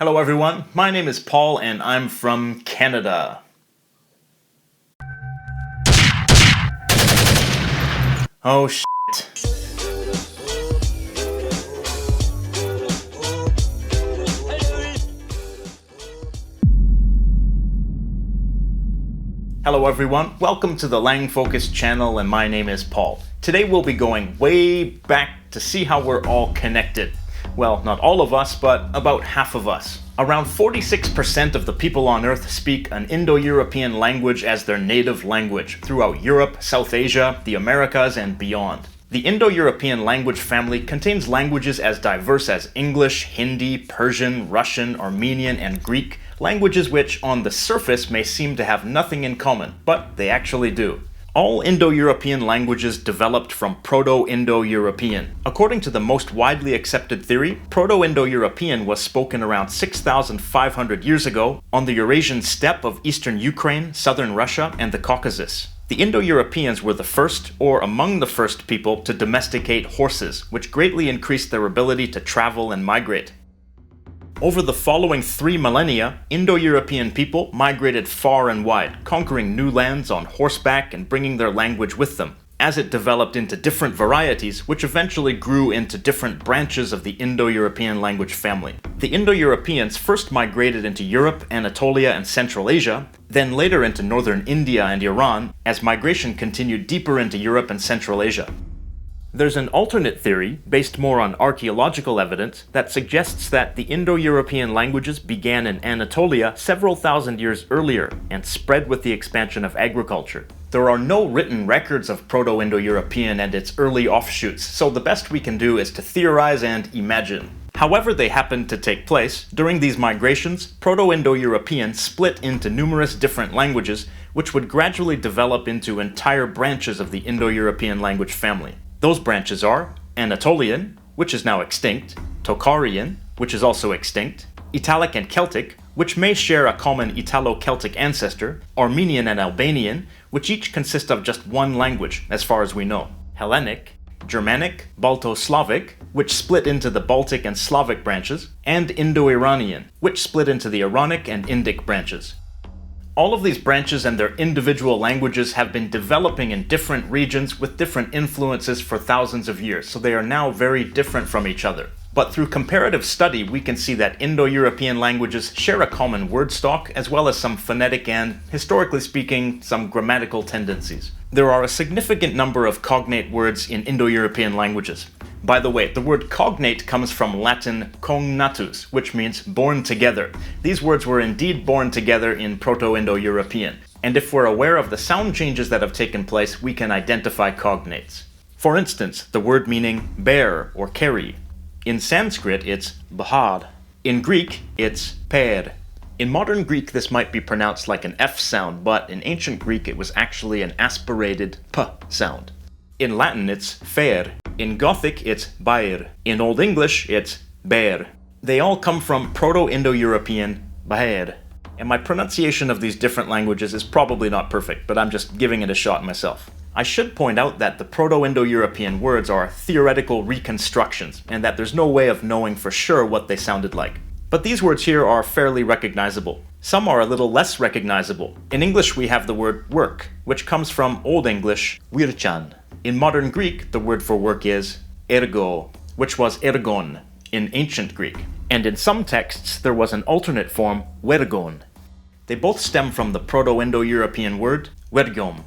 Hello everyone, my name is Paul and I'm from Canada. Oh shit. Hello everyone, welcome to the Lang Focus channel and my name is Paul. Today we'll be going way back to see how we're all connected. Well, not all of us, but about half of us. Around 46% of the people on Earth speak an Indo-European language as their native language throughout Europe, South Asia, the Americas, and beyond. The Indo-European language family contains languages as diverse as English, Hindi, Persian, Russian, Armenian, and Greek, languages which on the surface may seem to have nothing in common, but they actually do. All Indo-European languages developed from Proto-Indo-European. According to the most widely accepted theory, Proto-Indo-European was spoken around 6,500 years ago on the Eurasian steppe of eastern Ukraine, southern Russia, and the Caucasus. The Indo-Europeans were the first, or among the first people, to domesticate horses, which greatly increased their ability to travel and migrate. Over the following 3 millennia, Indo-European people migrated far and wide, conquering new lands on horseback and bringing their language with them, as it developed into different varieties, which eventually grew into different branches of the Indo-European language family. The Indo-Europeans first migrated into Europe, Anatolia, and Central Asia, then later into northern India and Iran, as migration continued deeper into Europe and Central Asia. There's an alternate theory, based more on archaeological evidence, that suggests that the Indo-European languages began in Anatolia several thousand years earlier and spread with the expansion of agriculture. There are no written records of Proto-Indo-European and its early offshoots, so the best we can do is to theorize and imagine. However they happened to take place, during these migrations, Proto-Indo-European split into numerous different languages, which would gradually develop into entire branches of the Indo-European language family. Those branches are Anatolian, which is now extinct, Tocharian, which is also extinct, Italic and Celtic, which may share a common Italo-Celtic ancestor, Armenian and Albanian, which each consist of just one language, as far as we know, Hellenic, Germanic, Balto-Slavic, which split into the Baltic and Slavic branches, and Indo-Iranian, which split into the Iranic and Indic branches. All of these branches and their individual languages have been developing in different regions with different influences for thousands of years, so they are now very different from each other. But through comparative study, we can see that Indo-European languages share a common word stock, as well as some phonetic and, historically speaking, some grammatical tendencies. There are a significant number of cognate words in Indo-European languages. By the way, the word cognate comes from Latin cognatus, which means born together. These words were indeed born together in Proto-Indo-European, and if we're aware of the sound changes that have taken place, we can identify cognates. For instance, the word meaning bear or carry. In Sanskrit, it's bhad. In Greek, it's per. In modern Greek, this might be pronounced like an F sound, but in ancient Greek, it was actually an aspirated P sound. In Latin, it's fer. In Gothic, it's bair. In Old English, it's bear. They all come from Proto-Indo-European baer. And my pronunciation of these different languages is probably not perfect, but I'm just giving it a shot myself. I should point out that the Proto-Indo-European words are theoretical reconstructions, and that there's no way of knowing for sure what they sounded like. But these words here are fairly recognizable. Some are a little less recognizable. In English, we have the word work, which comes from Old English wirchan. In modern Greek, the word for work is ergo, which was ergon in ancient Greek. And in some texts, there was an alternate form, wergon. They both stem from the Proto-Indo-European word wergom.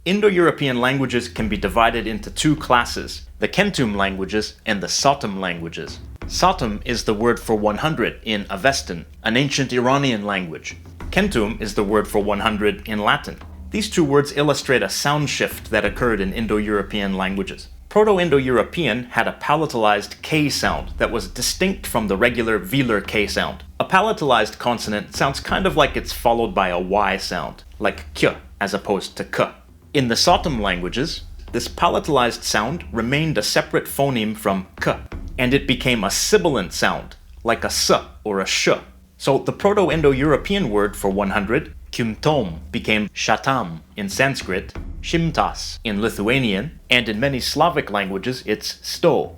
Indo-European languages can be divided into two classes, the Kentum languages and the Sotum languages. Sotum is the word for 100 in Avestan, an ancient Iranian language. Kentum is the word for 100 in Latin. These two words illustrate a sound shift that occurred in Indo-European languages. Proto-Indo-European had a palatalized K sound that was distinct from the regular velar K sound. A palatalized consonant sounds kind of like it's followed by a Y sound, like K as opposed to K. In the Sotum languages, this palatalized sound remained a separate phoneme from K, and it became a sibilant sound, like a S or a Sh. So the Proto-Indo-European word for 100, Kymtom, became shatam in Sanskrit, shimtas in Lithuanian, and in many Slavic languages it's sto.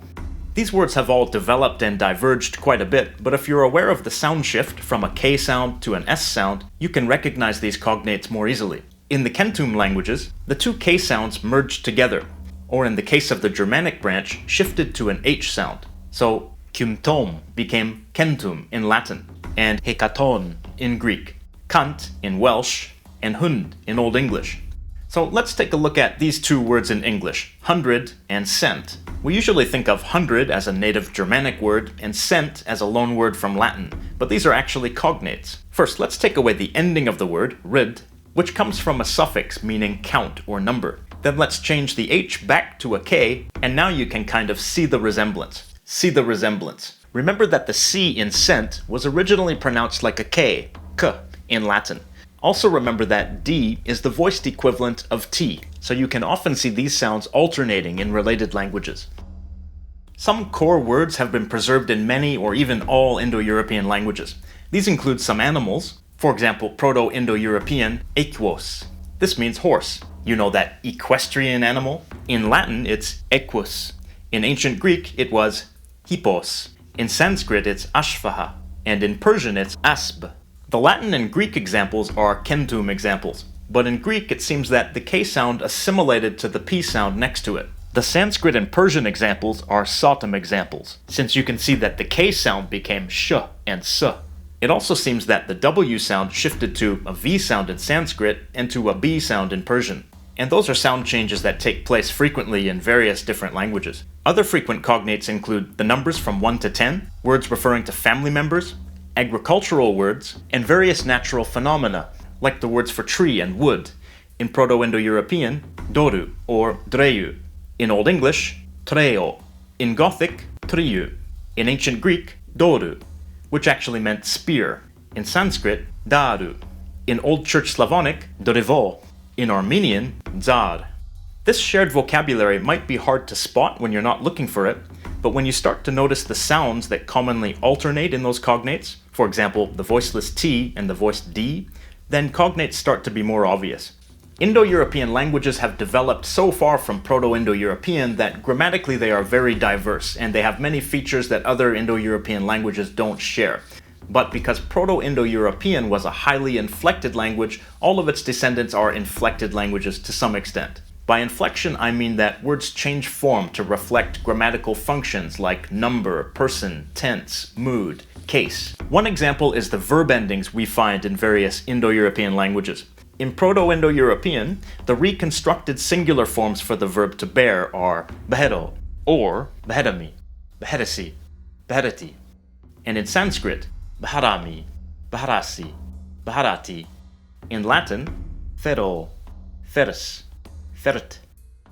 These words have all developed and diverged quite a bit, but if you're aware of the sound shift from a K sound to an S sound, you can recognize these cognates more easily. In the Kentum languages, the two K sounds merged together, or in the case of the Germanic branch, shifted to an H sound. So, kymtom became kentum in Latin, and hekaton in Greek, kant in Welsh, and hund in Old English. So let's take a look at these two words in English, hundred and cent. We usually think of hundred as a native Germanic word and cent as a loan word from Latin, but these are actually cognates. First, let's take away the ending of the word, rid, which comes from a suffix meaning count or number. Then let's change the H back to a K, and now you can kind of see the resemblance. See the resemblance. Remember that the C in cent was originally pronounced like a K, k, in Latin. Also remember that D is the voiced equivalent of T, so you can often see these sounds alternating in related languages. Some core words have been preserved in many or even all Indo-European languages. These include some animals, for example Proto-Indo-European, equus. This means horse. You know that equestrian animal? In Latin it's equus. In ancient Greek it was hippos. In Sanskrit it's ashvaha. And in Persian it's asb. The Latin and Greek examples are kentum examples, but in Greek it seems that the K sound assimilated to the P sound next to it. The Sanskrit and Persian examples are sotum examples, since you can see that the K sound became sh and s. It also seems that the W sound shifted to a V sound in Sanskrit and to a B sound in Persian. And those are sound changes that take place frequently in various different languages. Other frequent cognates include the numbers from 1 to 10, words referring to family members, agricultural words, and various natural phenomena, like the words for tree and wood. In Proto-Indo-European, doru or dreyu. In Old English, treo. In Gothic, triu. In Ancient Greek, doru, which actually meant spear. In Sanskrit, daru. In Old Church Slavonic, dorivo. In Armenian, dzar. This shared vocabulary might be hard to spot when you're not looking for it, but when you start to notice the sounds that commonly alternate in those cognates, for example, the voiceless T and the voiced D, then cognates start to be more obvious. Indo-European languages have developed so far from Proto-Indo-European that grammatically they are very diverse, and they have many features that other Indo-European languages don't share. But because Proto-Indo-European was a highly inflected language, all of its descendants are inflected languages to some extent. By inflection, I mean that words change form to reflect grammatical functions like number, person, tense, mood, case. One example is the verb endings we find in various Indo-European languages. In Proto-Indo-European, the reconstructed singular forms for the verb to bear are behedo, or behedami, behedasi, behedati. And in Sanskrit, beharami, beharasi, beharati. In Latin, fero, feris, fert.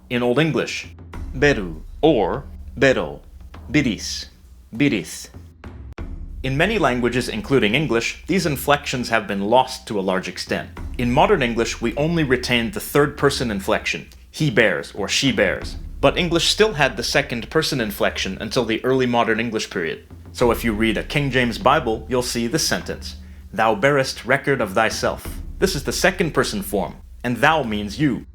In Old English, beru, or bero, biris, biris. In many languages, including English, these inflections have been lost to a large extent. In modern English, we only retain the third-person inflection, he bears or she bears. But English still had the second-person inflection until the early modern English period. So if you read a King James Bible, you'll see this sentence, "Thou bearest record of thyself." This is the second-person form, and thou means you.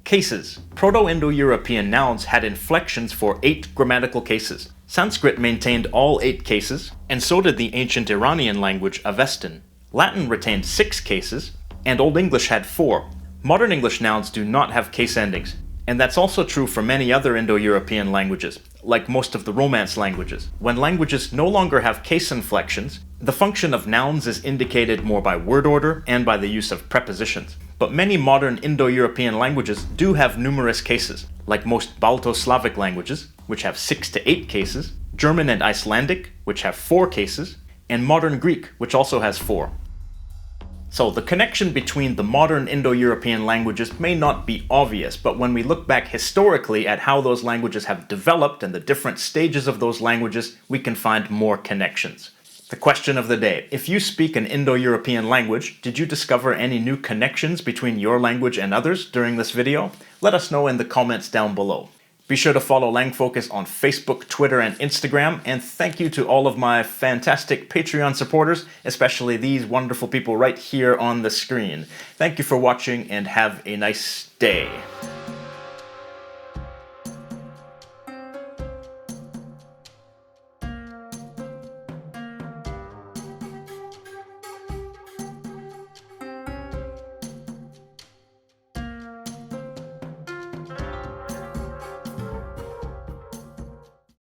Cases. Proto-Indo-European nouns had inflections for 8 grammatical cases. Sanskrit maintained all 8 cases, and so did the ancient Iranian language Avestan. Latin retained 6 cases, and Old English had 4. Modern English nouns do not have case endings, and that's also true for many other Indo-European languages, like most of the Romance languages. When languages no longer have case inflections, the function of nouns is indicated more by word order and by the use of prepositions. But many modern Indo-European languages do have numerous cases, like most Balto-Slavic languages, which have 6 to 8 cases, German and Icelandic, which have 4 cases, and modern Greek, which also has 4. So the connection between the modern Indo-European languages may not be obvious, but when we look back historically at how those languages have developed and the different stages of those languages, we can find more connections. The question of the day: if you speak an Indo-European language, did you discover any new connections between your language and others during this video? Let us know in the comments down below. Be sure to follow LangFocus on Facebook, Twitter, and Instagram, and thank you to all of my fantastic Patreon supporters, especially these wonderful people right here on the screen. Thank you for watching, and have a nice day.